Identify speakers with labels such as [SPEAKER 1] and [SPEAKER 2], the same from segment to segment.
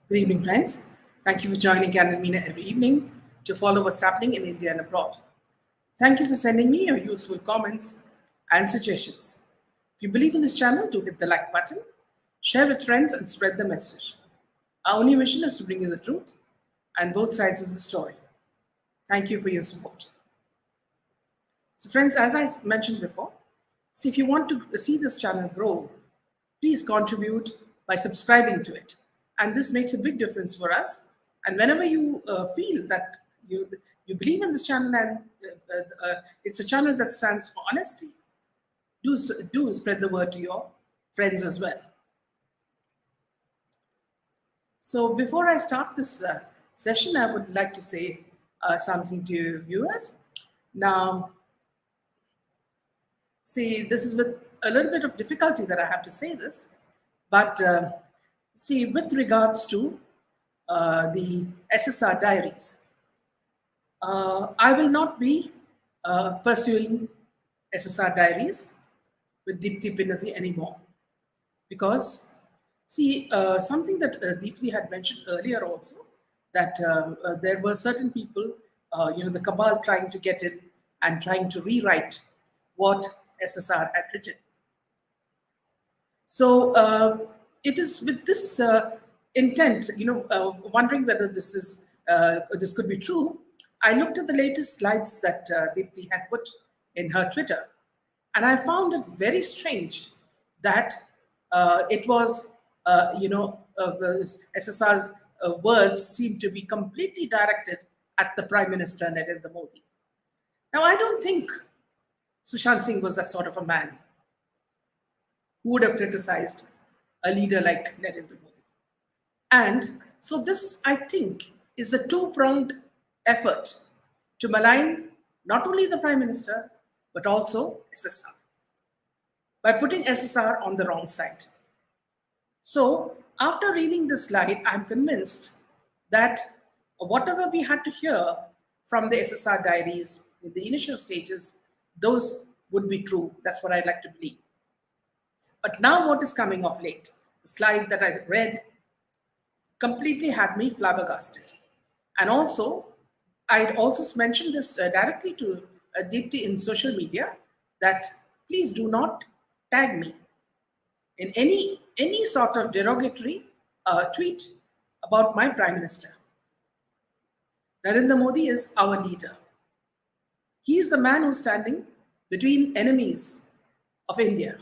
[SPEAKER 1] Good evening, friends. Thank you for joining Candid Meena every evening to follow what's happening in India and abroad. Thank you for sending me your useful comments and suggestions. If you believe in this channel, do hit the like button, share with friends, and spread the message. Our only mission is to bring you the truth and both sides of the story. Thank you for your support. So, friends, as I mentioned before, see if you want to see this channel grow, please contribute by subscribing to it. And this makes a big difference for us. And whenever you feel that you believe in this channel and it's a channel that stands for honesty, do spread the word to your friends as well. So before I start this session, I would like to say something to you viewers. Now, see, this is with a little bit of difficulty that I have to say this, but see, with regards to the SSR diaries, I will not be pursuing SSR diaries with Deepti Pinati anymore because, see, something that Deepti had mentioned earlier also, that there were certain people, the cabal trying to get in and trying to rewrite what SSR had written. So it is with this intent, wondering whether this could be true. I looked at the latest slides that Deepti had put in her Twitter, and I found it very strange that it was, SSR's words seemed to be completely directed at the Prime Minister Narendra Modi. Now, I don't think Sushant Singh was that sort of a man who would have criticized a leader like Narendra Modi. And so this, I think, is a two-pronged effort to malign not only the Prime Minister, but also SSR, by putting SSR on the wrong side. So after reading this slide, I'm convinced that whatever we had to hear from the SSR diaries in the initial stages, those would be true. That's what I'd like to believe. But now what is coming of late? The slide that I read completely had me flabbergasted. And also, I'd also mentioned this directly to Deepti in social media that please do not tag me in any sort of derogatory tweet about my Prime Minister. Narendra Modi is our leader. He is the man who's standing between enemies of India.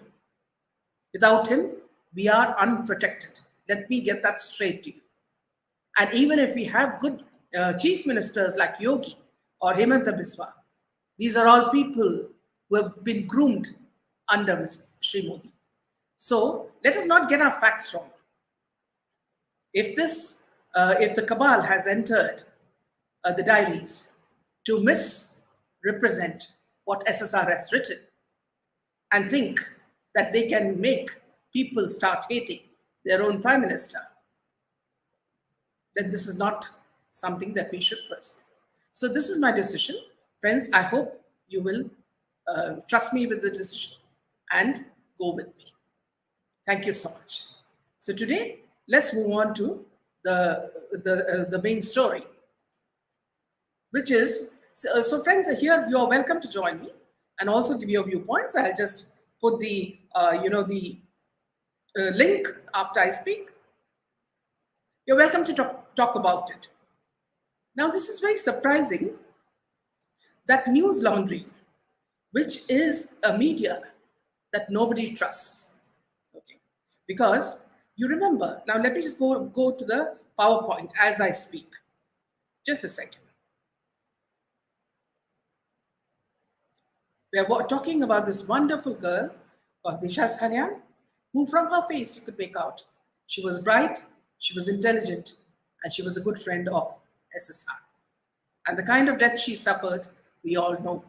[SPEAKER 1] Without him, we are unprotected. Let me get that straight to you. And even if we have good chief ministers like Yogi or Hemanta Biswa, these are all people who have been groomed under Sri Modi. So let us not get our facts wrong. If the cabal has entered the diaries to misrepresent what SSR has written and think that they can make people start hating their own Prime Minister, then this is not something that we should pursue. So this is my decision. Friends, I hope you will trust me with the decision and go with me. Thank you so much. So today, let's move on to the main story, which is, so friends, here you are welcome to join me and also give your viewpoints. I'll just put the link after I speak. You're welcome to talk about it. Now, this is very surprising that News Laundry, which is a media that nobody trusts, okay? Because you remember, now let me just go to the PowerPoint as I speak. Just a second. We are talking about this wonderful girl called Disha Salyan, who from her face you could make out she was bright, she was intelligent, and she was a good friend of SSR. And the kind of death she suffered, we all know,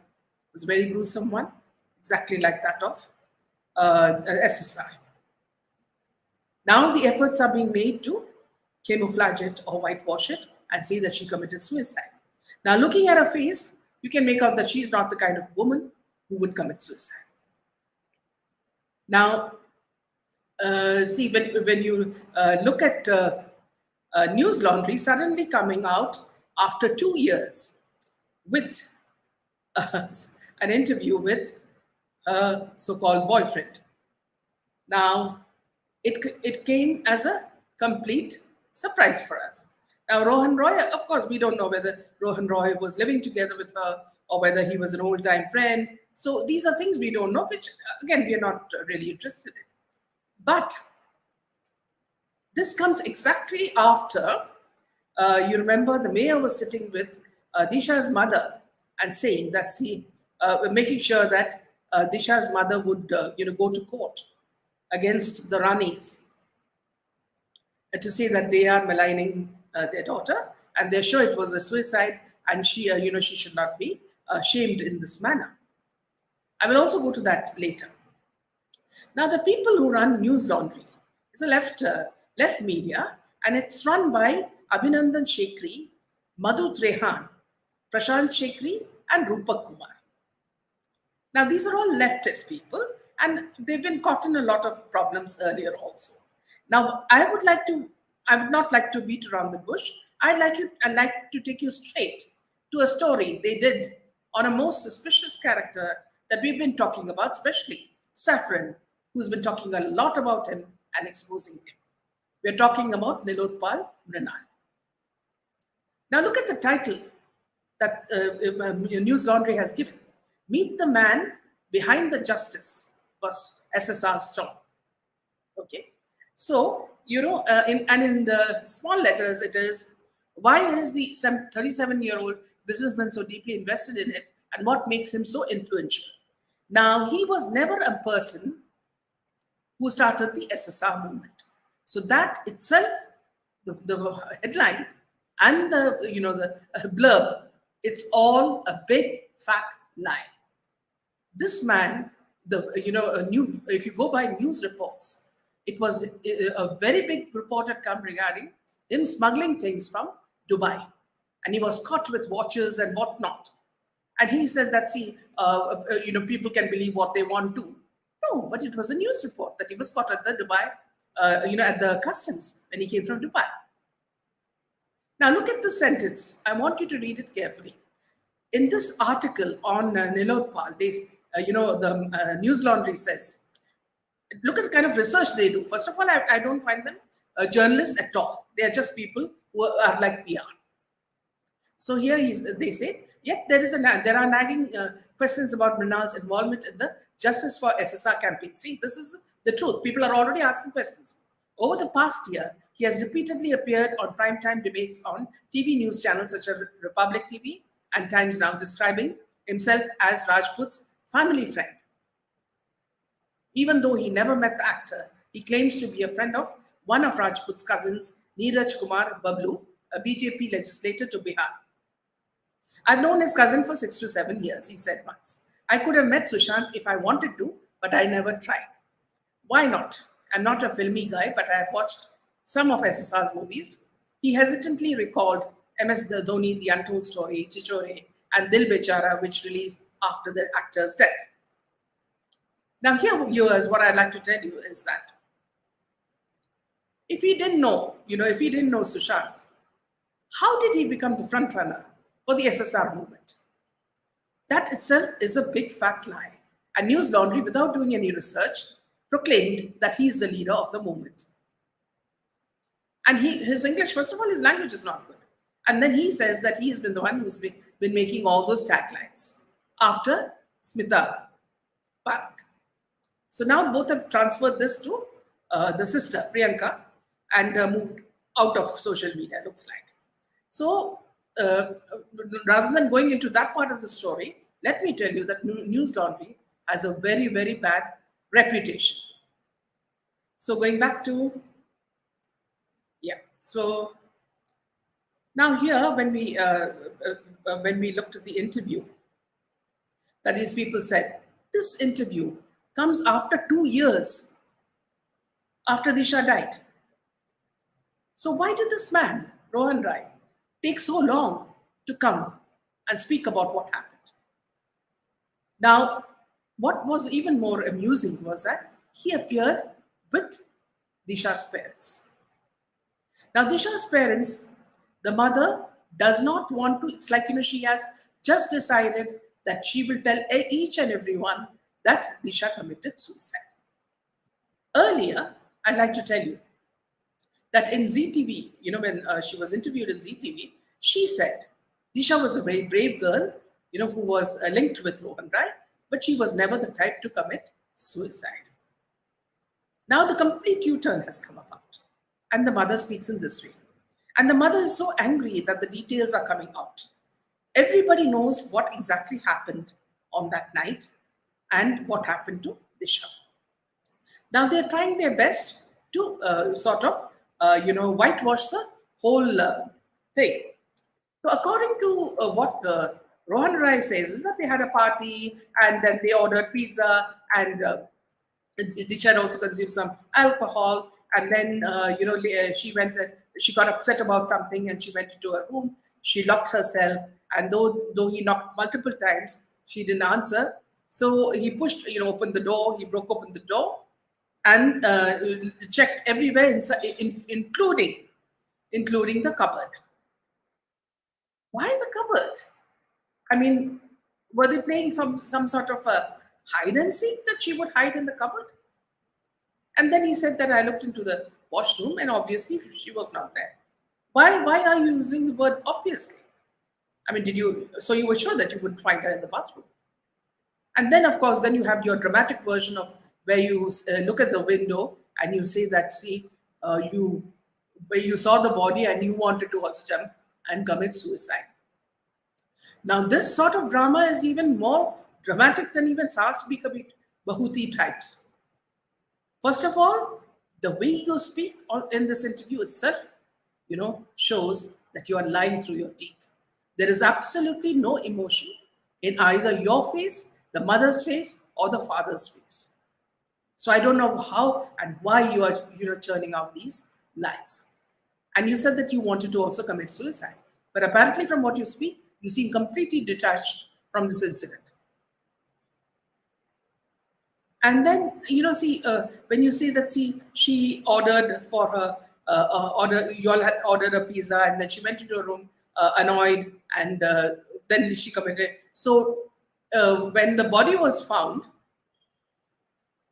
[SPEAKER 1] was a very gruesome one, exactly like that of SSR. Now the efforts are being made to camouflage it or whitewash it and say that she committed suicide. Now, looking at her face, you can make out that she's not the kind of woman who would commit suicide. Now, see, when you look at News Laundry suddenly coming out after 2 years with an interview with her so-called boyfriend. Now, it came as a complete surprise for us. Now, Rohan Roy, of course, we don't know whether Rohan Roy was living together with her or whether he was an old-time friend. So these are things we don't know, which again we are not really interested in. But this comes exactly after, you remember, the mayor was sitting with Disha's mother and saying that making sure that Disha's mother would, go to court against the Ranis to say that they are maligning their daughter, and they're sure it was a suicide, and she should not be shamed in this manner. I will also go to that later. Now, the people who run News Laundry is a left media, and it's run by Abhinandan Shekri, Madhu Trehan, Prashant Shekri, and Rupak Kumar. Now, these are all leftist people, and they've been caught in a lot of problems earlier also. Now, I would not like to beat around the bush. I'd like to take you straight to a story they did on a most suspicious character that we've been talking about, especially Saffron, who's been talking a lot about him and exposing him. We're talking about Nilotpal Mrinal. Now, look at the title that News Laundry has given. Meet the man behind the justice was SSR Strong. Okay. So, in the small letters, it is, why is the 37-year-old businessman so deeply invested in it, and what makes him so influential? Now, he was never a person who started the SSR movement. So that itself, the headline and the blurb, it's all a big fat lie. This man, if you go by news reports, it was a very big report had come regarding him smuggling things from Dubai, and he was caught with watches and whatnot. And he said that, people can believe what they want to. No, but it was a news report that he was caught at the Dubai, at the customs when he came from Dubai. Now look at the sentence. I want you to read it carefully. In this article on Nilotpal, the News Laundry says, look at the kind of research they do. First of all, I don't find them journalists at all. They are just people who are like PR. So here they say, yet there are nagging questions about Mrinal's involvement in the Justice for SSR campaign. See, this is the truth. People are already asking questions. Over the past year, he has repeatedly appeared on primetime debates on TV news channels such as Republic TV and Times Now, describing himself as Rajput's family friend. Even though he never met the actor, he claims to be a friend of one of Rajput's cousins, Neeraj Kumar Bablu, a BJP legislator to Bihar. I've known his cousin for 6 to 7 years, he said once. I could have met Sushant if I wanted to, but I never tried. Why not? I'm not a filmy guy, but I have watched some of SSR's movies. He hesitantly recalled MS Dhoni, The Untold Story, Chichore, and Dil Bechara, which released after the actor's death. Now, here, viewers, what I'd like to tell you is that if he didn't know Sushant, how did he become the front runner for the SSR movement? That itself is a big fat lie. And News Laundry, without doing any research, proclaimed that he is the leader of the movement. And his English, first of all, his language is not good. And then he says that he has been the one who's been making all those taglines after Smita Parak. So now both have transferred this to the sister, Priyanka, and moved out of social media, looks like. So rather than going into that part of the story, let me tell you that News Laundry has a very, very bad reputation. So going back to, so now here when we looked at the interview that these people said, this interview comes after 2 years after Disha died. So why did this man, Rohan Rai, take so long to come and speak about what happened? Now, what was even more amusing was that he appeared with Disha's parents. Now, Disha's parents, the mother does not want to, it's like, she has just decided that she will tell each and everyone that Disha committed suicide. Earlier, I'd like to tell you that in ZTV, when she was interviewed in ZTV, she said Disha was a very brave girl, who was linked with Rohan Rai, but she was never the type to commit suicide. Now the complete U-turn has come about, and the mother speaks in this way. And the mother is so angry that the details are coming out. Everybody knows what exactly happened on that night and what happened to Disha. Now they're trying their best to whitewash the whole thing. So according to what Rohan Rai says, is that they had a party and then they ordered pizza and Disha had also consumed some alcohol. And then she went and she got upset about something and she went into her room. She locked herself, and though he knocked multiple times, she didn't answer. So he pushed, opened the door. He broke open the door and checked everywhere inside, including the cupboard. Why the cupboard? I mean, were they playing some sort of a hide and seek that she would hide in the cupboard? And then he said that I looked into the washroom and obviously she was not there. Why are you using the word obviously? I mean, so you were sure that you wouldn't find her in the bathroom? And then, of course, then you have your dramatic version of where you look at the window and you say that, see, where you saw the body and you wanted to also jump and commit suicide. Now, this sort of drama is even more dramatic than even Saas Bhi Kabhi Bahuti types. First of all, the way you speak in this interview itself, shows that you are lying through your teeth. There is absolutely no emotion in either your face, the mother's face, or the father's face. So I don't know how and why you are, churning out these lies. And you said that you wanted to also commit suicide, but apparently, from what you speak, you seem completely detached from this incident. And then, when you say that, she ordered for her you all had ordered a pizza, and then she went into her room annoyed, and then she committed. So when the body was found,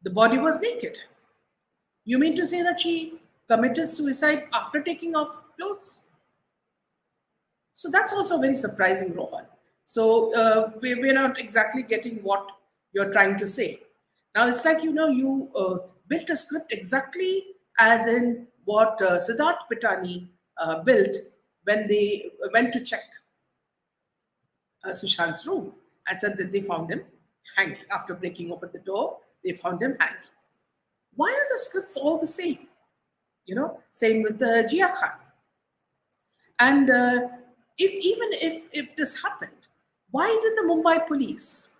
[SPEAKER 1] the body was naked. You mean to say that she committed suicide after taking off clothes? So that's also very surprising, Rohan. So we're not exactly getting what you're trying to say. Now it's like, you built a script exactly as in what Siddharth Pitani built when they went to check Sushant's room and said that they found him hanging. After breaking open the door, they found him hanging. Why are the scripts all the same? Same with Jia Khan. And if this happened, why did the Mumbai police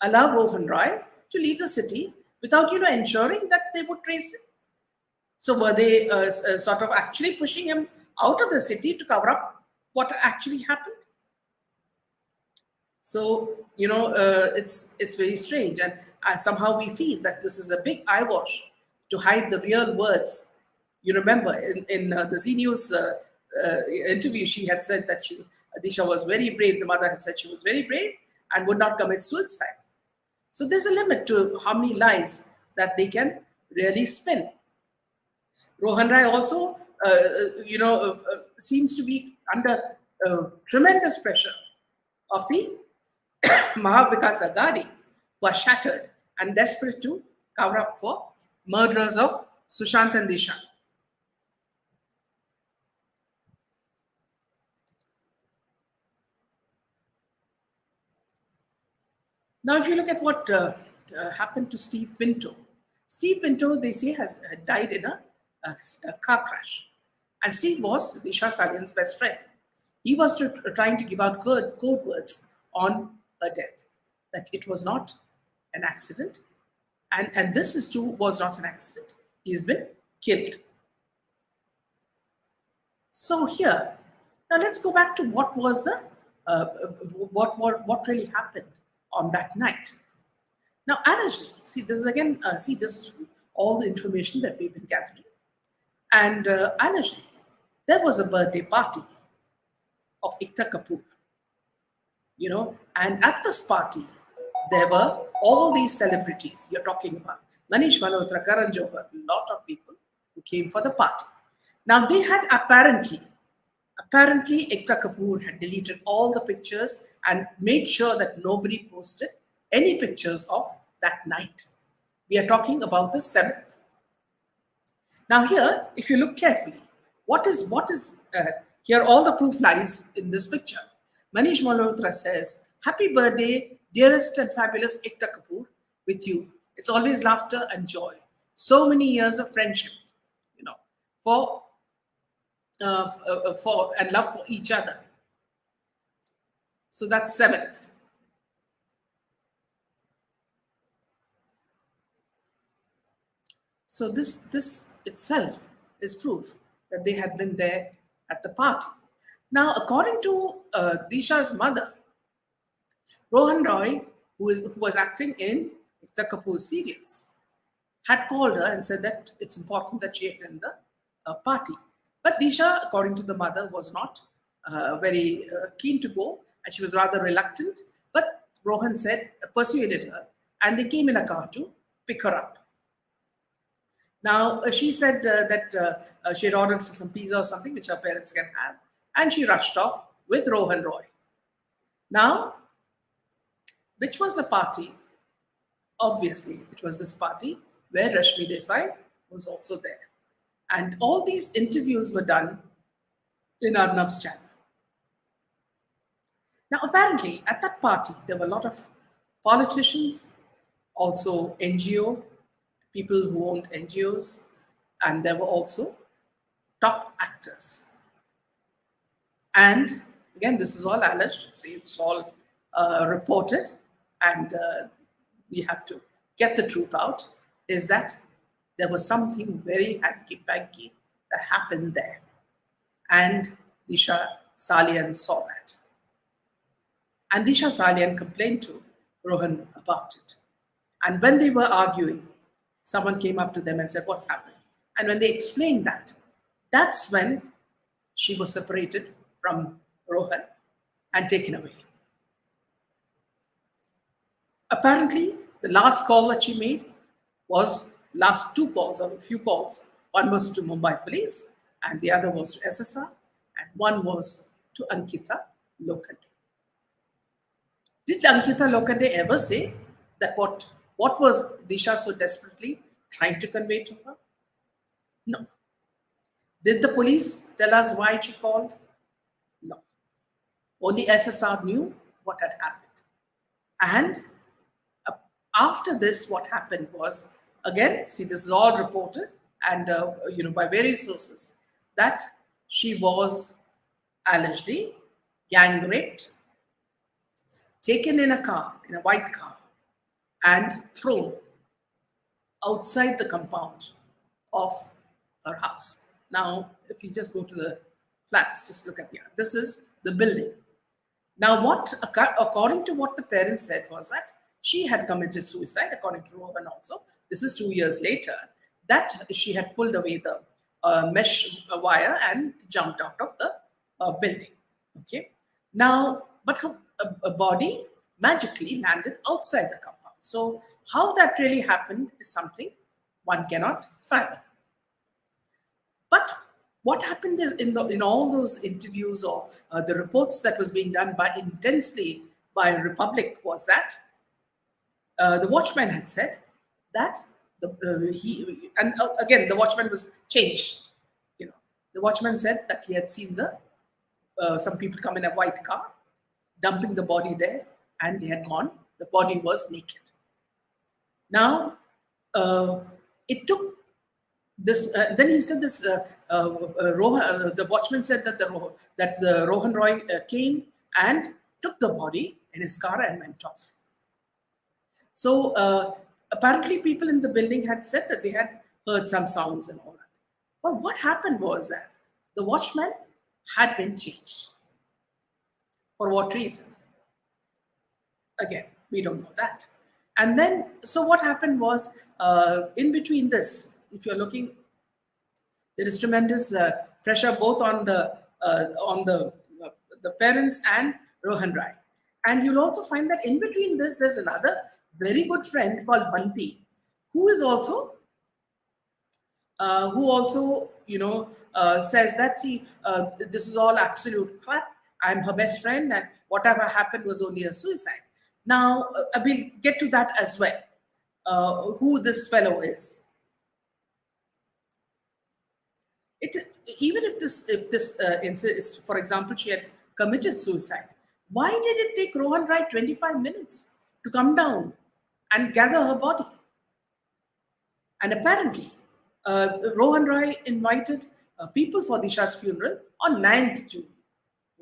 [SPEAKER 1] allow Rohan Rai to leave the city without ensuring that they would trace him? So were they sort of actually pushing him out of the city to cover up what actually happened? So it's very strange, and somehow we feel that this is a big eyewash to hide the real words. You remember in the Z News interview, she had said that Disha was very brave. The mother had said she was very brave and would not commit suicide. So there's a limit to how many lies that they can really spin. Rohan Rai also, seems to be under tremendous pressure of the Mahavikas Agadi, who are shattered and desperate to cover up for murderers of Sushant and Disha. Now, if you look at what happened to Steve Pinto, they say, has died in a car crash. And Steve was Disha Salian's best friend. He was trying to give out code words on her death, that it was not an accident. And this is too was not an accident. He's been killed. So here, now let's go back to what was the what really happened on that night. Now, allegedly, see this is again, see this all the information that we've been gathering, and allegedly, there was a birthday party of Ikta Kapoor, and at this party, there were all these celebrities you're talking about. Manish Malhotra, Karan Johar, a lot of people who came for the party. Now, they had apparently, Ekta Kapoor had deleted all the pictures and made sure that nobody posted any pictures of that night. We are talking about the 7th. Now, here, if you look carefully, here? All the proof lies in this picture. Manish Malhotra says, "Happy birthday, dearest and fabulous Ekta Kapoor, with you. It's always laughter and joy. So many years of friendship, you know, for for and love for each other." So that's 7th. So this itself is proof that they had been there at the party. Now, according to Disha's mother, Rohan Rai, who was acting in Ekta Kapoor's serials, had called her and said that it's important that she attend the party. But Disha, according to the mother, was not very keen to go, and she was rather reluctant. But Rohan persuaded her, and they came in a car to pick her up. Now, she said that she had ordered for some pizza or something, which her parents can have, and she rushed off with Rohan Roy. Now, which was the party? Obviously, it was this party where Rashmi Desai was also there. And all these interviews were done in Arnab's channel. Now, apparently, at that party, there were a lot of politicians, also NGO, people who owned NGOs, and there were also top actors. And again, this is all alleged, so it's all reported, and we have to get the truth out, is that there was something very hanky-panky that happened there. And Disha Salian saw that. And Disha Salian complained to Rohan about it. And when they were arguing, someone came up to them and said, "What's happened?" And when they explained that, that's when she was separated from Rohan and taken away. Apparently, the last call that she made was last two calls or a few calls. One was to Mumbai police and the other was to SSR and one was to Ankita Lokande. Did Ankita Lokande ever say that what was Disha so desperately trying to convey to her? No. Did the police tell us why she called? No. Only SSR knew what had happened. And after this, what happened was, again, see, this is all reported and by various sources, that she was allegedly gang raped, taken in a car, in a white car, and thrown outside the compound of her house. Now, if you just go to the flats, just look at this is the building. Now, according to what the parents said was that she had committed suicide, according to Rohan also. This is 2 years later, that she had pulled away the mesh wire and jumped out of the building. Okay. Now, but her body magically landed outside the compound. So, how that really happened is something one cannot fathom. But what happened is in all those interviews or the reports that was being done intensely by Republic was that the watchman had said that again the watchman was changed. The watchman said that he had seen some people come in a white car, dumping the body there, and they had gone. The body was naked. Now, it took this. Then he said this. The watchman said that the Rohan Roy came and took the body in his car and went off. So apparently, people in the building had said that they had heard some sounds and all that. But what happened was that the watchman had been changed. For what reason? Again, we don't know that. And then, so what happened was, in between this, if you're looking, There is tremendous pressure both on the parents and Rohan Rai. And you'll also find that in between this, there's another very good friend called Bunty, who is also says that, see, this is all absolute crap. I'm her best friend, and whatever happened was only a suicide. Now, we'll get to that as well. Who this fellow is. It even if for example, she had committed suicide, why did it take Rohan Rai 25 minutes to come down and gather her body? And apparently, Rohan Rai invited people for Disha's funeral on 9th June.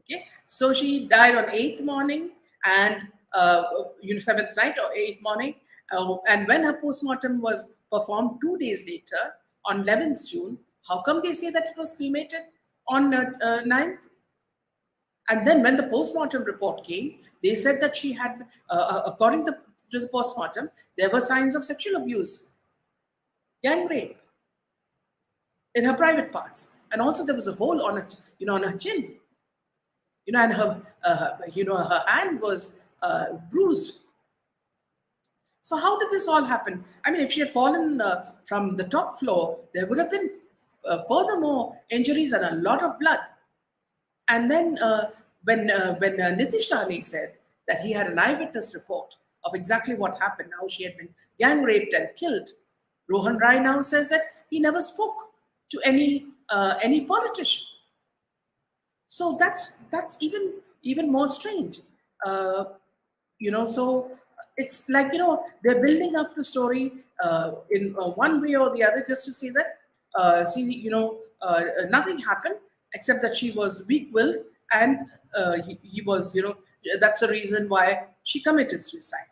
[SPEAKER 1] Okay, so she died on 8th morning and 7th night or 8th morning. And when her postmortem was performed 2 days later on 11th June, how come they say that it was cremated on 9th? And then when the postmortem report came, they said that she had, according to the postmortem, there were signs of sexual abuse, gang rape in her private parts. And also there was a hole on it, on her chin. And her hand was bruised. So how did this all happen? I mean, if she had fallen from the top floor, there would have been furthermore injuries and a lot of blood. And then when Nitish Rane said that he had an eyewitness report of exactly what happened, how she had been gang raped and killed, Rohan Rai now says that he never spoke to any politician. So that's even more strange. So it's like, they're building up the story in one way or the other just to say that nothing happened except that she was weak-willed, and he was, that's the reason why she committed suicide.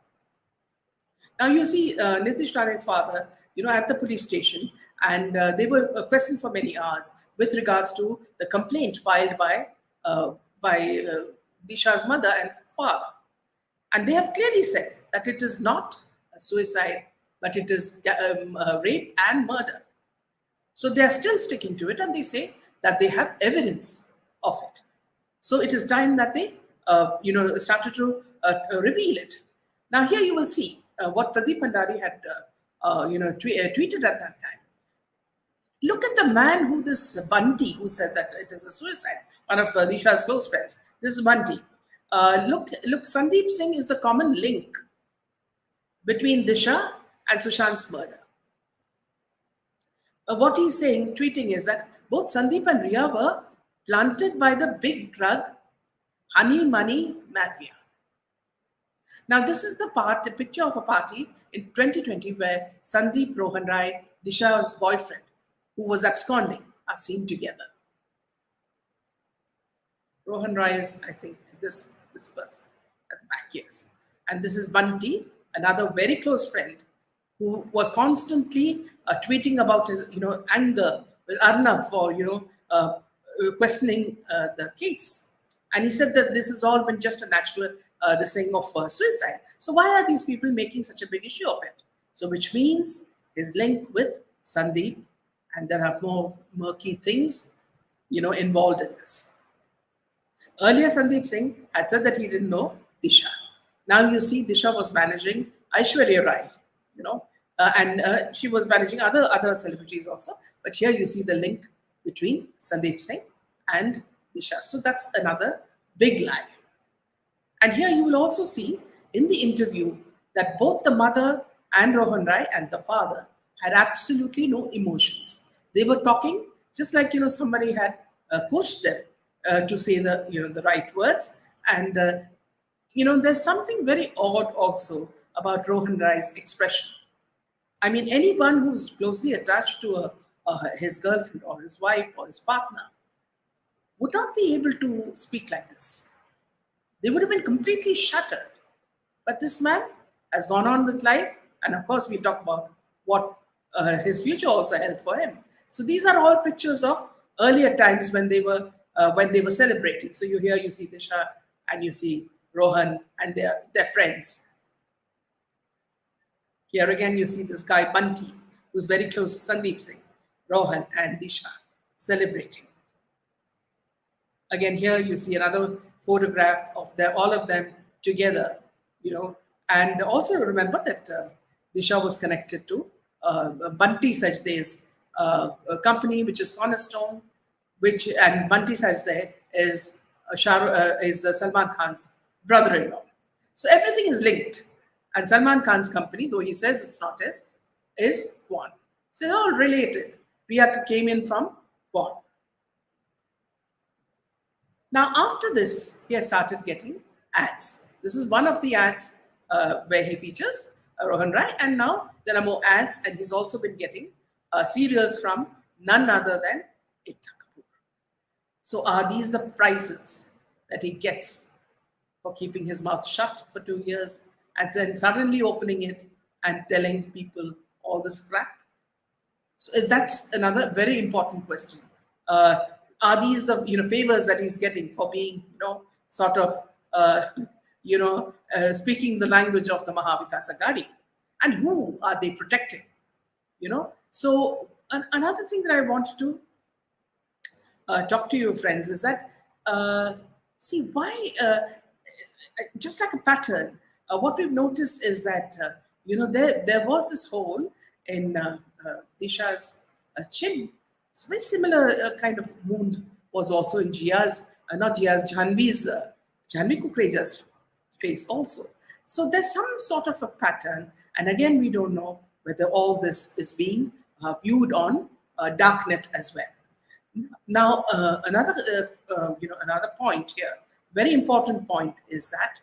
[SPEAKER 1] Now you see Nitish Rane's father, at the police station, and they were questioned for many hours with regards to the complaint filed by Disha's mother and father. And they have clearly said that it is not a suicide, but it is rape and murder. So they are still sticking to it, and they say that they have evidence of it. So it is time that they, started to reveal it. Now here you will see what Pradeep Bhandari had, tweeted at that time. Look at the man who this Bunty, who said that it is a suicide, one of Disha's close friends. This is Bunty. Look, Sandeep Singh is a common link between Disha and Sushant's murder. What he's saying, tweeting, is that both Sandeep and Riya were planted by the big drug honey money mafia. Now, this is a picture of a party in 2020 where Sandeep, Rohan Rai, Disha's boyfriend, who was absconding, are seen together. Rohan Rai is, I think, this person at the back, yes. And this is Bunty, another very close friend, who was constantly tweeting about his, anger with Arnab for, questioning the case. And he said that this has all been just a natural the saying of suicide. So why are these people making such a big issue of it? So which means his link with Sandeep, and there are more murky things, involved in this. Earlier, Sandeep Singh had said that he didn't know Disha. Now you see Disha was managing Aishwarya Rai, and she was managing other celebrities also. But here you see the link between Sandeep Singh and Disha. So that's another big lie. And here you will also see in the interview that both the mother and Rohan Rai and the father had absolutely no emotions. They were talking just like, somebody had coached them to say the right words. And, there's something very odd also about Rohan Rai's expression. I mean, anyone who's closely attached to his girlfriend or his wife or his partner would not be able to speak like this. They would have been completely shattered. But this man has gone on with life, and of course, we talk about what his future also held for him. So these are all pictures of earlier times when they were celebrating. So you see Disha and you see Rohan and their friends. Here again, you see this guy Bunty, who's very close to Sandeep Singh, Rohan, and Disha. celebrating. Again, here you see another photograph of all of them together, and also remember that Disha was connected to Bunty Sajdeh's a company, which is Cornerstone, and Bunty Sajdeh is Salman Khan's brother-in-law. So everything is linked, and Salman Khan's company, though he says it's not his, is one. So they're all related. Priya came in from one. Now, after this, he has started getting ads. This is one of the ads where he features Rohan Rai, and now there are more ads, and he's also been getting serials from none other than Ekta Kapoor. So, are these the prices that he gets for keeping his mouth shut for 2 years and then suddenly opening it and telling people all this crap? So that's another very important question. Are these the favors that he's getting for being sort of speaking the language of the Mahavikas Agadi, and who are they protecting? So another thing that I wanted to talk to you, friends, is that see why just like a pattern. What we've noticed is that there was this hole in Disha's chin. It's very similar kind of wound was also in Janvi's, Janvi Kukreja's face also. So there's some sort of a pattern, and again, we don't know whether all this is being viewed on darknet as well. Now, another point here, very important point, is that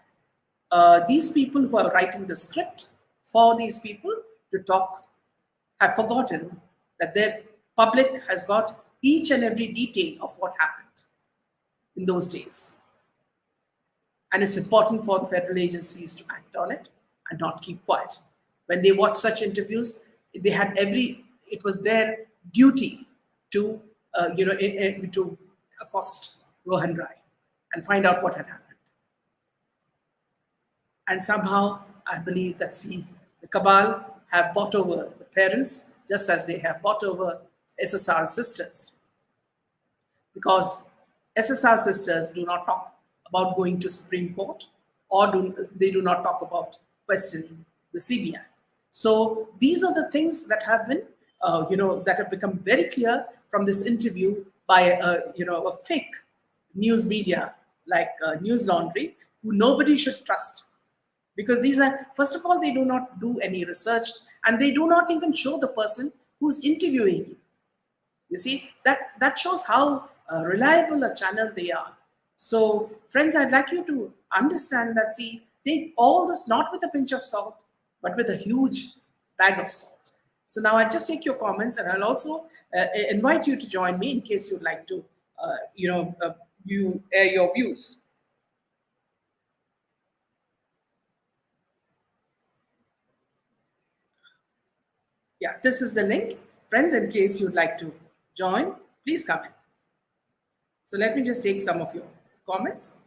[SPEAKER 1] these people who are writing the script for these people to talk have forgotten that their public has got each and every detail of what happened in those days. And it's important for the federal agencies to act on it and not keep quiet. When they watch such interviews, it was their duty to, to accost Rohan Rai and find out what had happened. And somehow, I believe that the cabal have bought over the parents just as they have bought over SSR sisters. Because SSR sisters do not talk about going to Supreme Court, or they do not talk about questioning the CBI. So these are the things that have been, that have become very clear from this interview by a fake news media like News Laundry, who nobody should trust. Because these are, first of all, they do not do any research, and they do not even show the person who's interviewing you. You see, that shows how reliable a channel they are. So, friends, I'd like you to understand that, take all this not with a pinch of salt, but with a huge bag of salt. So now I'll just take your comments, and I'll also invite you to join me in case you'd like to, you air your views. Yeah, this is the link. Friends, in case you'd like to join, please come in. So let me just take some of your comments.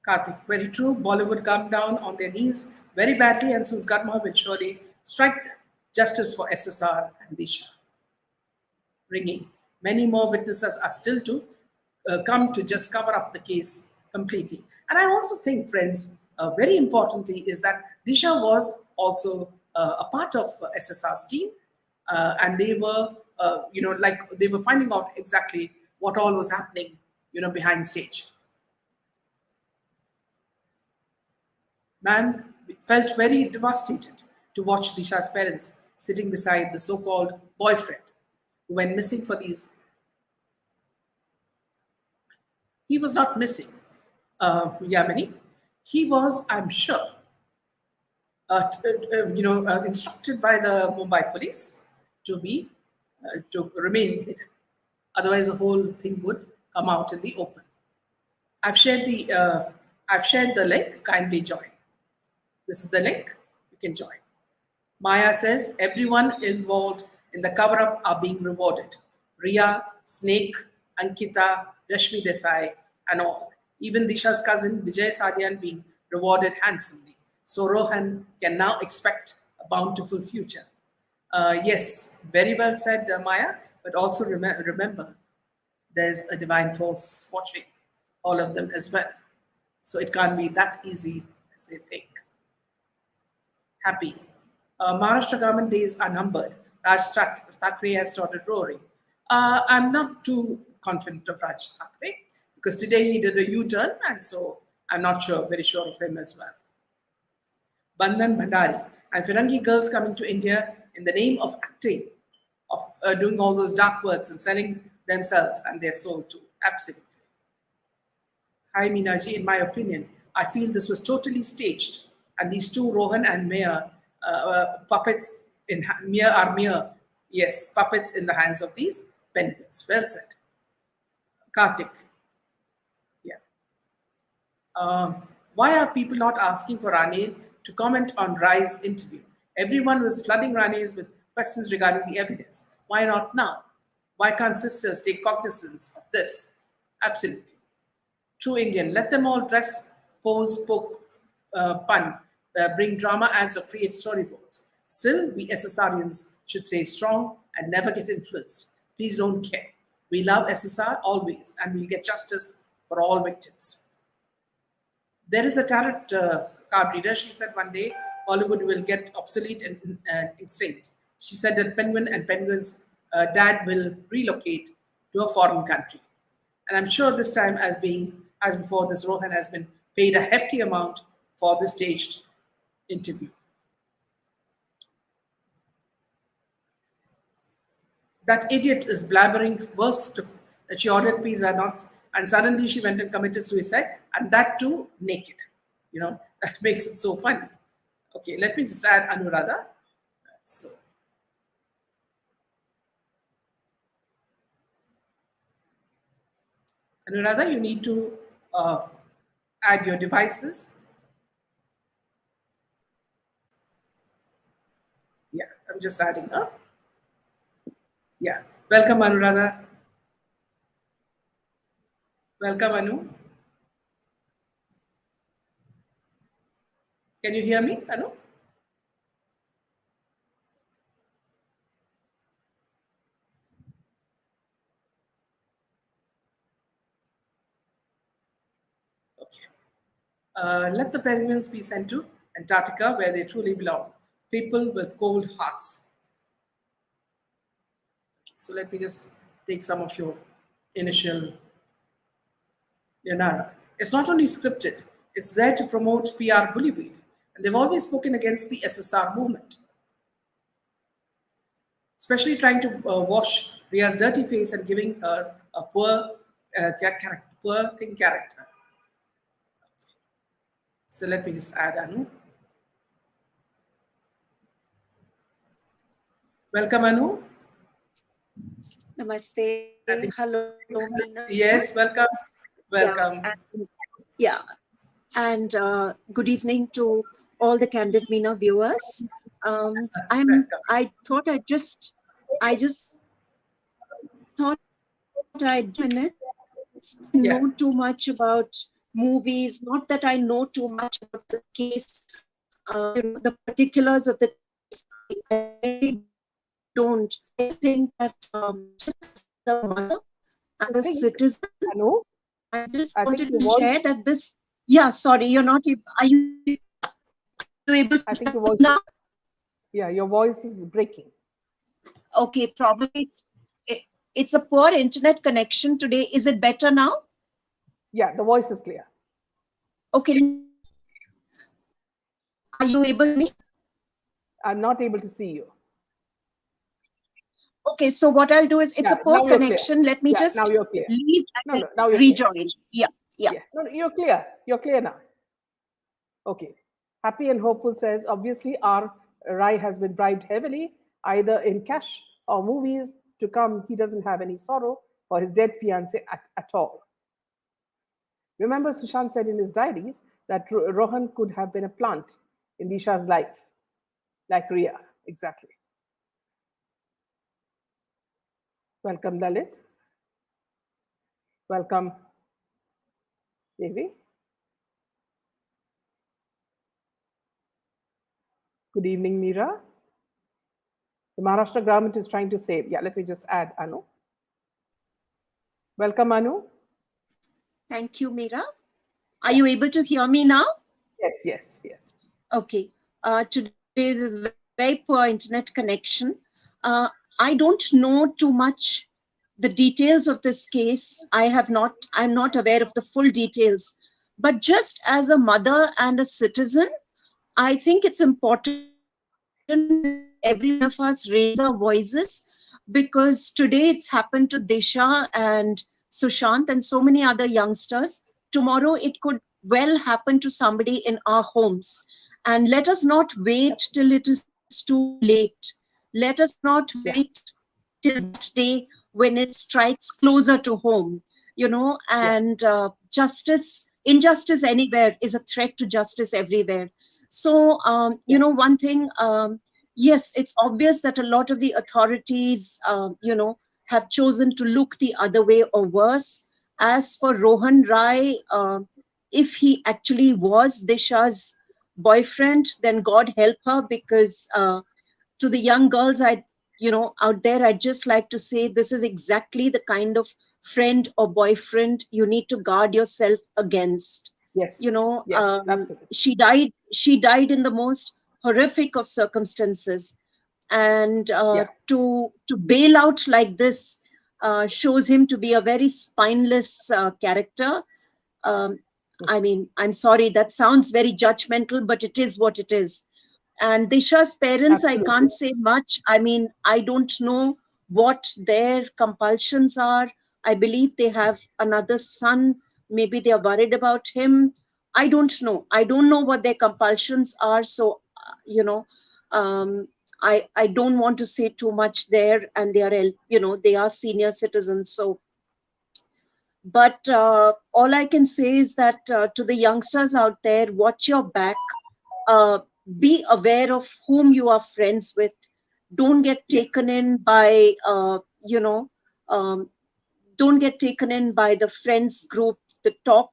[SPEAKER 1] Karthik, very true. Bollywood come down on their knees very badly, and so Karma will surely strike them. Justice for SSR and Disha. Ringing. Many more witnesses are still to come to just cover up the case completely. And I also think, friends, very importantly, is that Disha was also a part of SSR's team, and they were, they were finding out exactly what all was happening, behind stage. Man felt very devastated to watch Disha's parents sitting beside the so-called boyfriend who went missing for these. He was not missing, Yamini. He was, I'm sure, instructed by the Mumbai police to remain hidden. Otherwise, the whole thing would come out in the open. I've shared the link. Kindly join. This is the link. You can join. Maya says everyone involved in the cover-up are being rewarded. Riya, Snake, Ankita, Rashmi Desai, and all. Even Disha's cousin Vijay Sadian being rewarded handsomely. So Rohan can now expect a bountiful future. Yes, very well said, Maya. But also remember, there's a divine force watching all of them as well. So it can't be that easy as they think. Happy. Maharashtra government days are numbered. Thackeray has started roaring. I'm not too confident of Raj Thackeray because today he did a U-turn, and so I'm not sure, very sure of him as well. Bandhan Bhandari and Firangi girls coming to India in the name of acting, of doing all those dark works and selling themselves and their soul too. Absolutely. Hi, Minaji. In my opinion, I feel this was totally staged, and these two Rohan and Mia puppets in Mia are Mia, yes, puppets in the hands of these penguins. Well said, Kartik. Yeah. Why are people not asking for Rane to comment on Rai's interview? Everyone was flooding Rane's with questions regarding the evidence. Why not now? Why can't sisters take cognizance of this? Absolutely. True Indian. Let them all dress, pose, poke, pun, bring drama ads or create storyboards. Still, we SSRians should stay strong and never get influenced. Please don't care. We love SSR always, and we'll get justice for all victims. There is a tarot card reader. She said one day Hollywood will get obsolete and extinct. She said that Penguin and Penguin's dad will relocate to a foreign country. And I'm sure this time, as before, this Rohan has been paid a hefty amount for the staged interview. That idiot is blabbering worse that she ordered pizza not and suddenly she went and committed suicide, and that too naked. That makes it so funny. Okay, let me just add Anuradha. So Anuradha, you need to add your devices. Yeah, I'm just adding up. Yeah. Welcome, Anuradha. Welcome, Anu. Can you hear me, Anu? Okay. Let the penguins be sent to Antarctica where they truly belong. People with cold hearts. So let me just take some of your initial Leonardo. It's not only scripted, it's there to promote PR bullyweed. And they've always spoken against the SSR movement, especially trying to wash Ria's dirty face and giving her a poor thing character. So let me just add Anu. Welcome, Anu.
[SPEAKER 2] Namaste.
[SPEAKER 1] I think,
[SPEAKER 2] Hello, Meena.
[SPEAKER 1] yes, welcome.
[SPEAKER 2] Yeah,
[SPEAKER 1] Welcome.
[SPEAKER 2] yeah, and good evening to all the Candid Meena viewers.
[SPEAKER 1] Welcome.
[SPEAKER 2] I just thought I'd minutes
[SPEAKER 1] Yeah.
[SPEAKER 2] know too much about movies. Not that I know too much about the case, the particulars of the case. I really don't. I think that just the mother and
[SPEAKER 3] I
[SPEAKER 2] the
[SPEAKER 3] think,
[SPEAKER 2] citizen.
[SPEAKER 3] Anu,
[SPEAKER 2] I just
[SPEAKER 3] I think
[SPEAKER 2] wanted
[SPEAKER 3] your
[SPEAKER 2] to
[SPEAKER 3] voice,
[SPEAKER 2] share that this. Yeah, sorry, you're not. Are you able to
[SPEAKER 3] I think
[SPEAKER 2] hear
[SPEAKER 3] your
[SPEAKER 2] me
[SPEAKER 3] voice,
[SPEAKER 2] now?
[SPEAKER 3] yeah, your voice is breaking.
[SPEAKER 2] Okay, probably it, it's a poor internet connection today. Is it better now?
[SPEAKER 3] Yeah, the voice is clear.
[SPEAKER 2] Okay, are you able to me?
[SPEAKER 3] I'm not able to see you.
[SPEAKER 2] Okay, so what I'll do is it's
[SPEAKER 3] Yeah,
[SPEAKER 2] a poor
[SPEAKER 3] now you're clear.
[SPEAKER 2] connection. Let me
[SPEAKER 3] Yeah, now
[SPEAKER 2] just
[SPEAKER 3] you're clear.
[SPEAKER 2] leave
[SPEAKER 3] No,
[SPEAKER 2] and
[SPEAKER 3] no, now you're clear.
[SPEAKER 2] rejoin. Yeah, yeah.
[SPEAKER 3] Yeah, no, you're clear. You're clear now. Okay. Happy and Hopeful says, obviously, our Rai has been bribed heavily, either in cash or movies to come. He doesn't have any sorrow for his dead fiancé at all. Remember, Sushant said in his diaries that Rohan could have been a plant in Disha's life, like Ria. Exactly. Welcome, Lalit. Welcome, Devi. Good evening, Meera. The Maharashtra government is trying to save. Yeah, let me just add Anu. Welcome, Anu.
[SPEAKER 2] Thank you, Meera. Are you able to hear me now?
[SPEAKER 3] Yes, yes, yes.
[SPEAKER 2] Okay. Today is very poor internet connection. Uh, I don't know too much the details of this case. I'm not aware of the full details. But just as a mother and a citizen, I think it's important every one of us raise our voices, because today it's happened to Disha and Sushant and so many other youngsters. Tomorrow it could well happen to somebody in our homes. And let us not wait till it is too late. Let us not wait
[SPEAKER 3] Yeah,
[SPEAKER 2] till that day when it strikes closer to home,
[SPEAKER 3] yeah,
[SPEAKER 2] and injustice anywhere is a threat to justice everywhere. So,
[SPEAKER 3] yeah,
[SPEAKER 2] one thing, yes, it's obvious that a lot of the authorities, have chosen to look the other way or worse. As for Rohan Rai, if he actually was Disha's boyfriend, then God help her, because to the young girls out there, I'd just like to say this is exactly the kind of friend or boyfriend you need to guard yourself against. you
[SPEAKER 3] yes,
[SPEAKER 2] know
[SPEAKER 3] yes,
[SPEAKER 2] um,
[SPEAKER 3] absolutely.
[SPEAKER 2] she died in the most horrific of circumstances, and
[SPEAKER 3] Yeah,
[SPEAKER 2] to bail out like this shows him to be a very spineless character. um, I mean, I'm sorry, that sounds very judgmental, but it is what it is. And Disha's parents, I
[SPEAKER 3] absolutely.
[SPEAKER 2] can't say much. I mean, I don't know what their compulsions are. I believe they have another son. Maybe they are worried about him. I don't know. I don't know what their compulsions are. So, um, I don't want to say too much there. And they are senior citizens. So, but all I can say is that to the youngsters out there, watch your back. uh, be aware of whom you are friends with. Don't get
[SPEAKER 3] Yes,
[SPEAKER 2] taken in by um, don't get taken in by the friends group, the talk.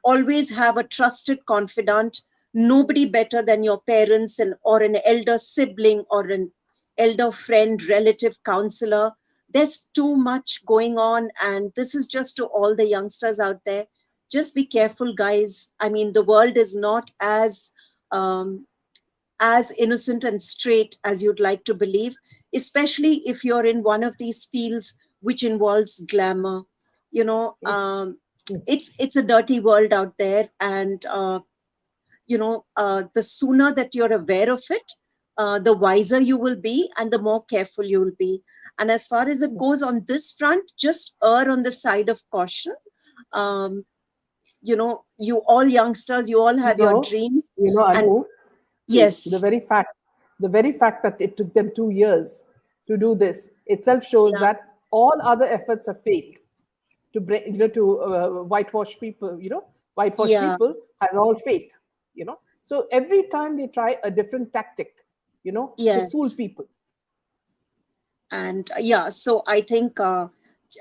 [SPEAKER 2] Always have a trusted confidant, nobody better than your parents, and or an elder sibling, or an elder friend, relative, counselor. There's too much going on, and this is just to all the youngsters out there. Just be careful, guys. I mean, the world is not um, as innocent and straight as you'd like to believe, especially if you're in one of these fields which involves glamour. You know,
[SPEAKER 3] mm,
[SPEAKER 2] um,
[SPEAKER 3] mm,
[SPEAKER 2] it's a dirty world out there, and the sooner that you're aware of it, the wiser you will be, and the more careful you will be. And as far as it
[SPEAKER 3] mm.
[SPEAKER 2] goes on this front, just err on the side of caution. Um, you all youngsters, you all
[SPEAKER 3] You
[SPEAKER 2] have your
[SPEAKER 3] know,
[SPEAKER 2] dreams, and
[SPEAKER 3] Anu, see,
[SPEAKER 2] yes,
[SPEAKER 3] the very fact that it took them 2 years to do this itself shows
[SPEAKER 2] yeah,
[SPEAKER 3] that all other efforts have failed to bring, to whitewash people, whitewash
[SPEAKER 2] yeah.
[SPEAKER 3] people has all failed, So every time they try a different tactic, to fool
[SPEAKER 2] Yes.
[SPEAKER 3] people.
[SPEAKER 2] And yeah, so I think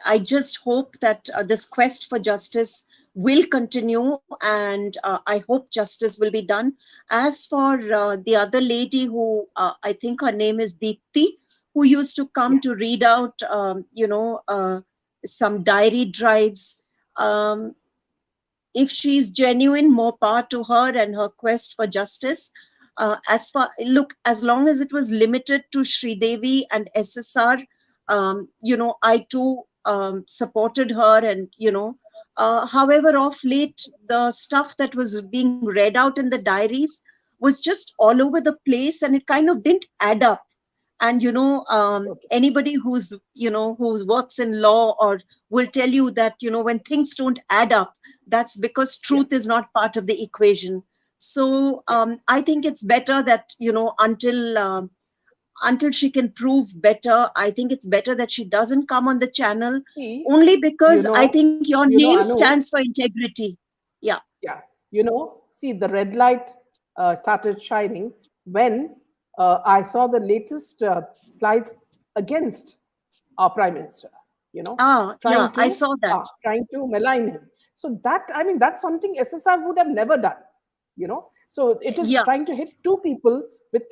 [SPEAKER 2] I just hope that this quest for justice will continue, and I hope justice will be done. As for the other lady who I think her name is Deepthi, who used to come
[SPEAKER 3] Yeah,
[SPEAKER 2] to read out, some diary drives. Um, if she's genuine, more power to her and her quest for justice. As long as it was limited to Sridevi and SSR, I too supported her, and however, of late, the stuff that was being read out in the diaries was just all over the place, and it kind of didn't add up. And
[SPEAKER 3] okay,
[SPEAKER 2] anybody who works in law or will tell you that when things don't add up, that's because
[SPEAKER 3] yeah,
[SPEAKER 2] truth is not part of the equation. So
[SPEAKER 3] yes.
[SPEAKER 2] I think it's better that until she can prove better, I think it's better that she doesn't come on the channel,
[SPEAKER 3] See,
[SPEAKER 2] only
[SPEAKER 3] you
[SPEAKER 2] because I
[SPEAKER 3] know,
[SPEAKER 2] think your name
[SPEAKER 3] Anu,
[SPEAKER 2] stands for integrity. Yeah,
[SPEAKER 3] yeah, see, the red light started shining when I saw the latest slides against our prime minister, you know,
[SPEAKER 2] yeah,
[SPEAKER 3] trying
[SPEAKER 2] I
[SPEAKER 3] to
[SPEAKER 2] saw that.
[SPEAKER 3] trying to malign him. So that, I mean, that's something SSR would have never done, So it is
[SPEAKER 2] Yeah,
[SPEAKER 3] trying to hit two people with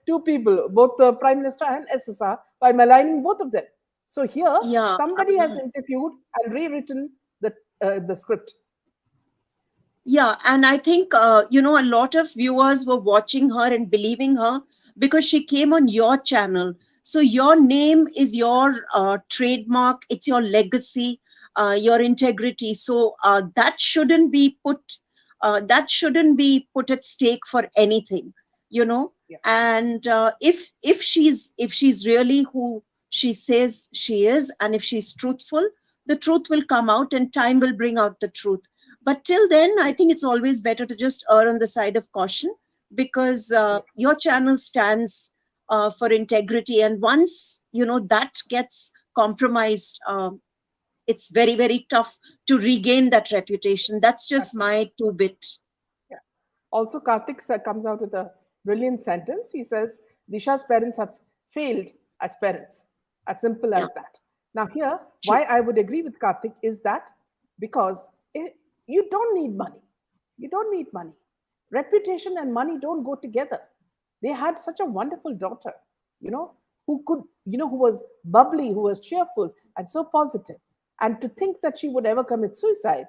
[SPEAKER 3] two people, both the Prime Minister and SSR, by maligning both of them. So here,
[SPEAKER 2] Yeah,
[SPEAKER 3] somebody has interviewed and rewritten the script.
[SPEAKER 2] yeah, and I think a lot of viewers were watching her and believing her because she came on your channel. So your name is your trademark, it's your legacy, your integrity. So that shouldn't be put at stake for anything, you know.
[SPEAKER 3] Yeah.
[SPEAKER 2] And if she's really who she says she is, and if she's truthful, the truth will come out, and time will bring out the truth. But till then, I think it's always better to just err on the side of caution, because your channel stands for integrity, and once that gets compromised, it's very, very tough to regain that reputation. That's just my two bit.
[SPEAKER 3] Yeah. Also, Karthik comes out with a brilliant sentence. He says, Disha's parents have failed as parents. As simple
[SPEAKER 2] Yeah,
[SPEAKER 3] as that. Now, here,
[SPEAKER 2] true.
[SPEAKER 3] why I would agree with Karthik is that because you don't need money. You don't need money. Reputation and money don't go together. They had such a wonderful daughter, you know, who could, who was bubbly, who was cheerful and so positive. And to think that she would ever commit suicide,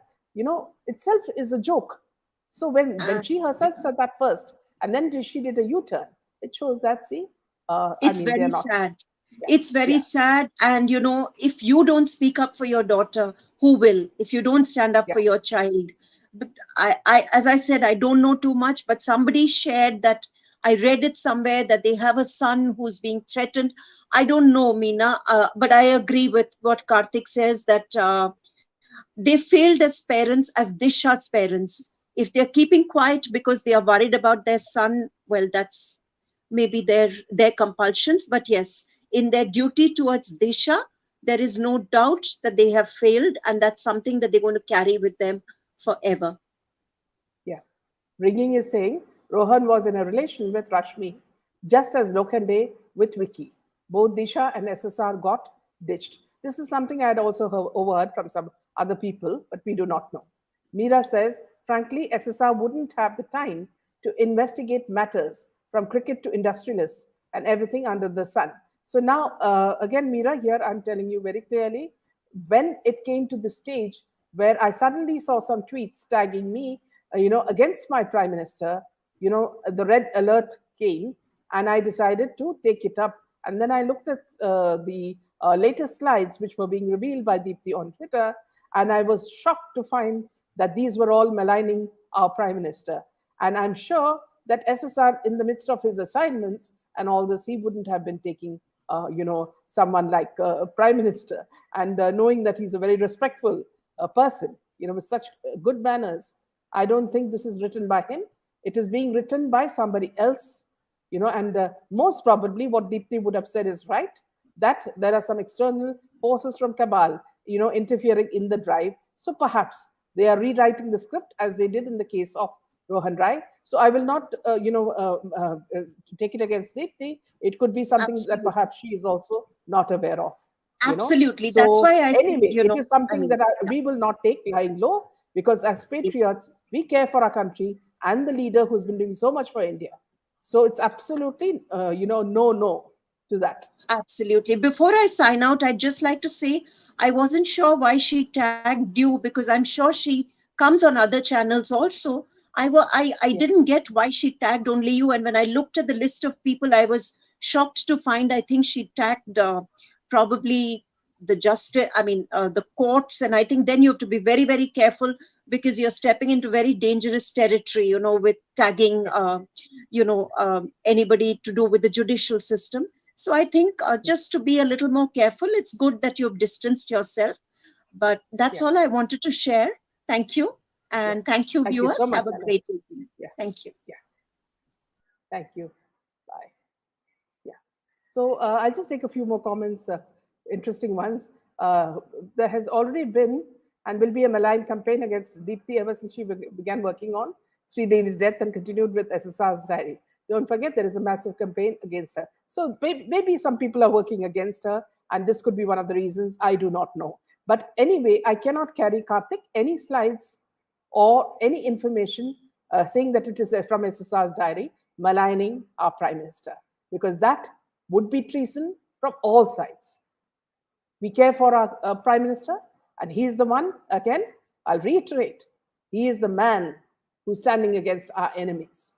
[SPEAKER 3] itself is a joke. So when
[SPEAKER 2] Uh,
[SPEAKER 3] she herself said that first, and then she did a U-turn, it shows that, see, I
[SPEAKER 2] it's
[SPEAKER 3] mean, they're
[SPEAKER 2] very
[SPEAKER 3] not.
[SPEAKER 2] sad.
[SPEAKER 3] Yeah,
[SPEAKER 2] It's very
[SPEAKER 3] yeah,
[SPEAKER 2] sad. And, if you don't speak up for your daughter, who will? If you don't stand up
[SPEAKER 3] yeah,
[SPEAKER 2] for your child. But as I said, I don't know too much, but somebody shared that I read it somewhere that they have a son who's being threatened. I don't know, Meena, but I agree with what Karthik says, that they failed as parents, as Disha's parents. If they're keeping quiet because they are worried about their son, well, that's maybe their compulsions. But yes, in their duty towards Disha, there is no doubt that they have failed, and that's something that they're going to carry with them forever.
[SPEAKER 3] yeah. Ringing is saying Rohan was in a relation with Rashmi, just as Lokhande with Vicky. Both Disha and SSR got ditched. This is something I had also overheard from some other people, but we do not know. Meera says, frankly, SSR wouldn't have the time to investigate matters from cricket to industrialists and everything under the sun. So now, again, Meera, here I'm telling you very clearly, when it came to the stage where I suddenly saw some tweets tagging me, against my prime minister, the red alert came, and I decided to take it up. And then I looked at the latest slides, which were being revealed by Deepthi on Twitter, and I was shocked to find that these were all maligning our prime minister. And I'm sure that SSR, in the midst of his assignments and all this, he wouldn't have been taking, someone like prime minister, and knowing that he's a very respectful person, with such good manners. I don't think this is written by him. It is being written by somebody else, and most probably what Deepthi would have said is right, that there are some external forces from Cabal, interfering in the drive. So perhaps they are rewriting the script as they did in the case of Rohan Rai. So I will not, take it against Deepthi. It could be something that
[SPEAKER 2] Absolutely.
[SPEAKER 3] perhaps she is also not aware of.
[SPEAKER 2] Absolutely. That's
[SPEAKER 3] So
[SPEAKER 2] why I said,
[SPEAKER 3] anyway, it is
[SPEAKER 2] I
[SPEAKER 3] something
[SPEAKER 2] mean,
[SPEAKER 3] that we will not take lying low, because as patriots, we care for our country and the leader who's been doing so much for India. So it's absolutely, no to that.
[SPEAKER 2] absolutely. Before I sign out, I'd just like to say I wasn't sure why she tagged you, because I'm sure she comes on other channels also. I
[SPEAKER 3] Yeah,
[SPEAKER 2] didn't get why she tagged only you. And when I looked at the list of people, I was shocked to find, I think she tagged probably the justice, the courts. And I think then you have to be very, very careful, because you're stepping into very dangerous territory, with tagging, anybody to do with the judicial system. So I think just to be a little more careful, it's good that you've distanced yourself. But that's
[SPEAKER 3] yeah,
[SPEAKER 2] all I wanted to share. Thank you.
[SPEAKER 3] yeah.
[SPEAKER 2] And thank you,
[SPEAKER 3] Thank you so
[SPEAKER 2] viewers.
[SPEAKER 3] much,
[SPEAKER 2] Have a
[SPEAKER 3] Anna.
[SPEAKER 2] great evening.
[SPEAKER 3] Yeah,
[SPEAKER 2] Thank you.
[SPEAKER 3] yeah. Thank you. Bye. Yeah. So I'll just take a few more comments, interesting ones. There has already been and will be a malign campaign against Deepthi ever since she began working on Sri Devi's death and continued with SSR's diary. Don't forget, there is a massive campaign against her. So maybe some people are working against her, and this could be one of the reasons. I do not know. But anyway, I cannot carry, Karthik, any slides or any information saying that it is from SSR's diary. maligning our Prime Minister, because that would be treason from all sides. We care for our Prime Minister, and he is the one, again, I'll reiterate, he is the man who's standing against our enemies.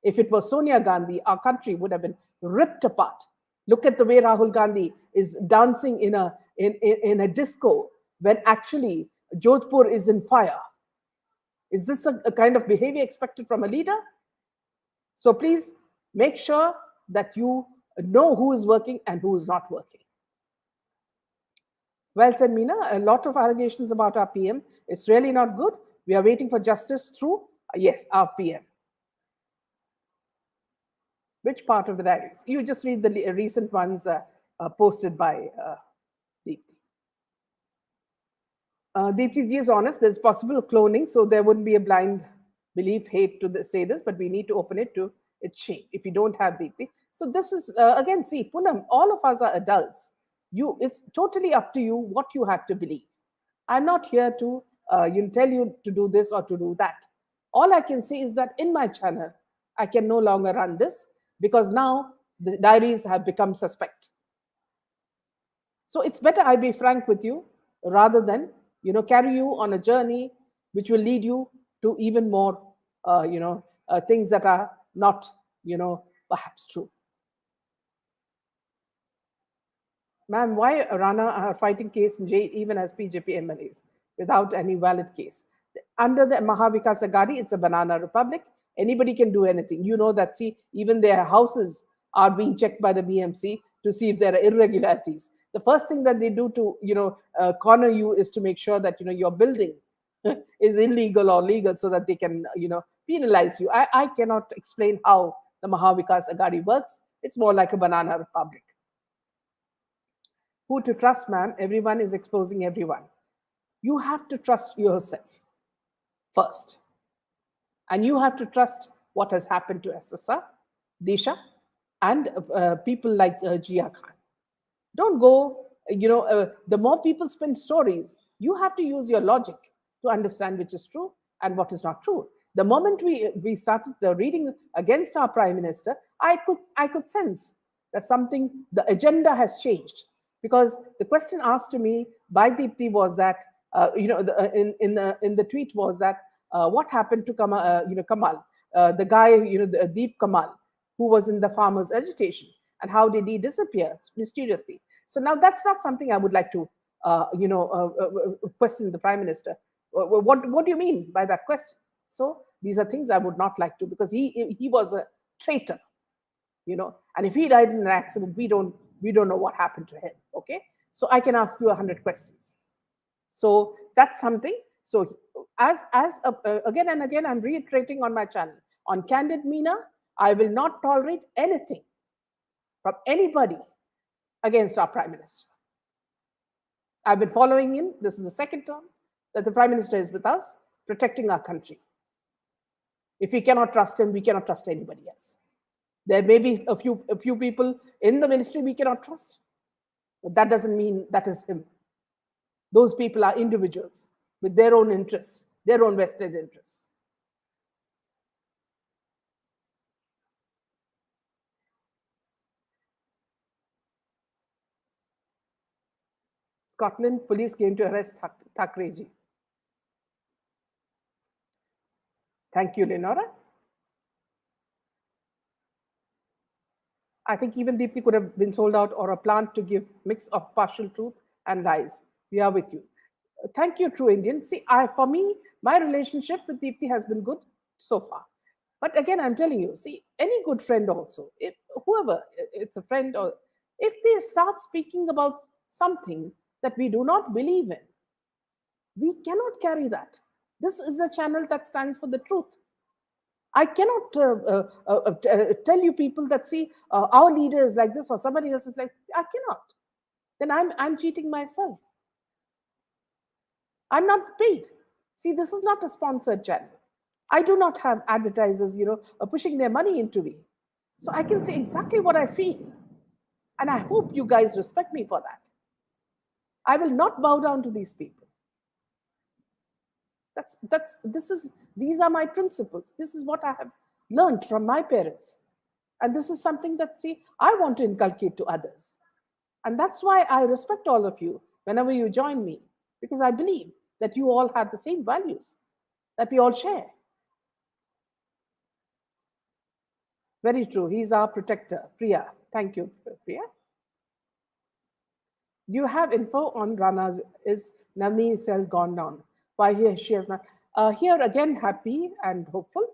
[SPEAKER 3] If it was Sonia Gandhi, our country would have been ripped apart. Look at the way Rahul Gandhi is dancing in a disco when actually Jodhpur is in fire. Is this a kind of behavior expected from a leader? So please make sure that you know who is working and who is not working. Well said, Meena. A lot of allegations about our PM. It's really not good. We are waiting for justice through, yes, our PM. Which part of the diaries? You just read the recent ones posted by Deepthi. Deepthi is honest. There's possible cloning, so there wouldn't be a blind belief, hate to say this, but we need to open it to its shame if you don't have Deepthi. So this is, again, see, Poonam, all of us are adults. It's totally up to you what you have to believe. I'm not here to tell you to do this or to do that. All I can say is that in my channel, I can no longer run this because now the diaries have become suspect. So it's better I be frank with you rather than carry you on a journey which will lead you to even more things that are not perhaps true. Ma'am, why Rana are fighting case in jail even as PJP MLAs without any valid case? Under the Mahavikas Aghadi, it's a banana republic. Anybody can do anything. You know that, see, even their houses are being checked by the BMC to see if there are irregularities. The first thing that they do to, corner you is to make sure that, your building is illegal or legal so that they can, penalize you. I cannot explain how the Mahavikas Aghadi works. It's more like a banana republic. Who to trust, ma'am? Everyone is exposing everyone. You have to trust yourself first. And you have to trust what has happened to SSR, Disha, and people like Jia Khan. Don't go, the more people spin stories, you have to use your logic to understand which is true and what is not true. The moment we started reading against our Prime Minister, I could sense that the agenda has changed. Because the question asked to me by Deepthi was that, in the tweet was that, what happened to Kamal, the guy, Deep Kamal, who was in the farmers' agitation, and how did he disappear mysteriously? So now that's not something I would like to, question the Prime Minister. What do you mean by that question? So these are things I would not like to, because he was a traitor, and if he died in an accident, we don't know what happened to him. Okay, so I can ask you 100 questions. So that's something. So again and again, I'm reiterating on my channel, on Candid Meena, I will not tolerate anything from anybody against our Prime Minister. I've been following him. This is the second term that the Prime Minister is with us, protecting our country. If we cannot trust him, we cannot trust anybody else. There may be a few people in the ministry we cannot trust, but that doesn't mean that is him. Those people are individuals with their own interests, their own vested interests. Scotland police came to arrest Thakreji. Thank you, Lenora. I think even Deepthi could have been sold out, or a plant to give mix of partial truth and lies. We are with you. Thank you, True Indian. See, for me, my relationship with Deepthi has been good so far. But again, I'm telling you, see, any good friend also, if whoever, it's a friend, or if they start speaking about something that we do not believe in, we cannot carry that. This is a channel that stands for the truth. I cannot tell you people that, see, our leader is like this or somebody else is like, I cannot. Then I'm cheating myself. I'm not paid. See, this is not a sponsored channel. I do not have advertisers, pushing their money into me. So I can say exactly what I feel. And I hope you guys respect me for that. I will not bow down to these people. These are my principles. This is what I have, learned from my parents. And this is something that, see, I want to inculcate to others. And that's why I respect all of you whenever you join me, because I believe that you all have the same values that we all share. Very true. He's our protector. Priya. Thank you, Priya. Do you have info on Rana's? Is Navni cell gone down? Why she has not? Here again, happy and hopeful.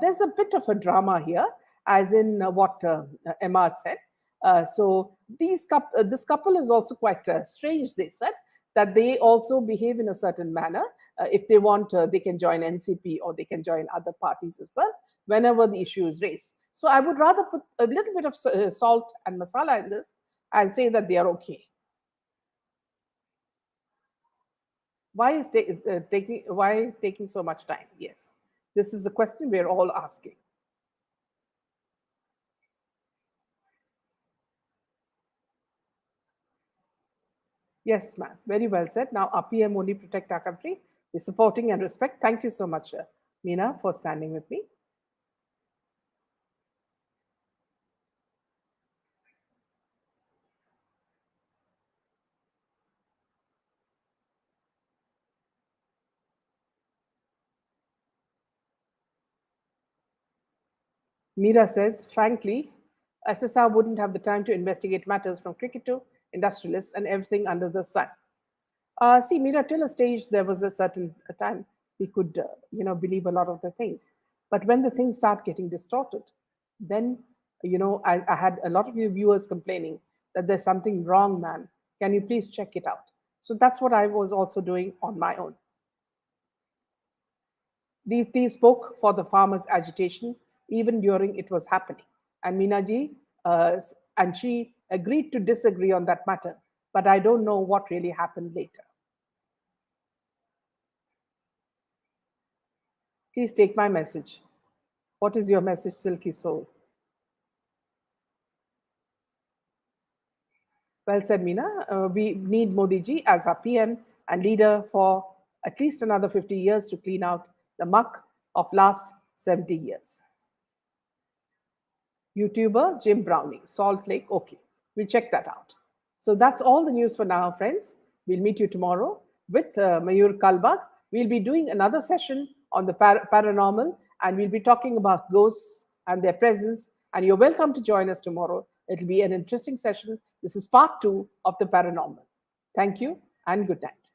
[SPEAKER 3] There's a bit of a drama here, as in what Emma said. So this couple is also quite strange. They said that they also behave in a certain manner. If they want, they can join NCP or they can join other parties as well whenever the issue is raised. So I would rather put a little bit of salt and masala in this and say that they are okay. Why taking so much time? Yes, this is a question we're all asking. Yes, ma'am. Very well said. Now, our PM only protect our country is supporting and respect. Thank you so much, Meena, for standing with me. Meera says, frankly, SSR wouldn't have the time to investigate matters from cricket to industrialists and everything under the sun. See, Meera, till a stage, there was a certain time we could, believe a lot of the things. But when the things start getting distorted, then, I had a lot of you viewers complaining that there's something wrong, man. Can you please check it out? So that's what I was also doing on my own. These spoke for the farmers' agitation even during it was happening. And Meenaji, and she agreed to disagree on that matter, but I don't know what really happened later. Please take my message. What is your message, Silky Soul? Well said, Meena. We need Modi ji as our PM and leader for at least another 50 years to clean out the muck of last 70 years. YouTuber Jim Browning, Salt Lake. Okay, we'll check that out. So that's all the news for now, friends. We'll meet you tomorrow with Mayur Kalbag. We'll be doing another session on the paranormal, and we'll be talking about ghosts and their presence. And you're welcome to join us tomorrow. It'll be an interesting session. This is part 2 of the paranormal. Thank you and good night.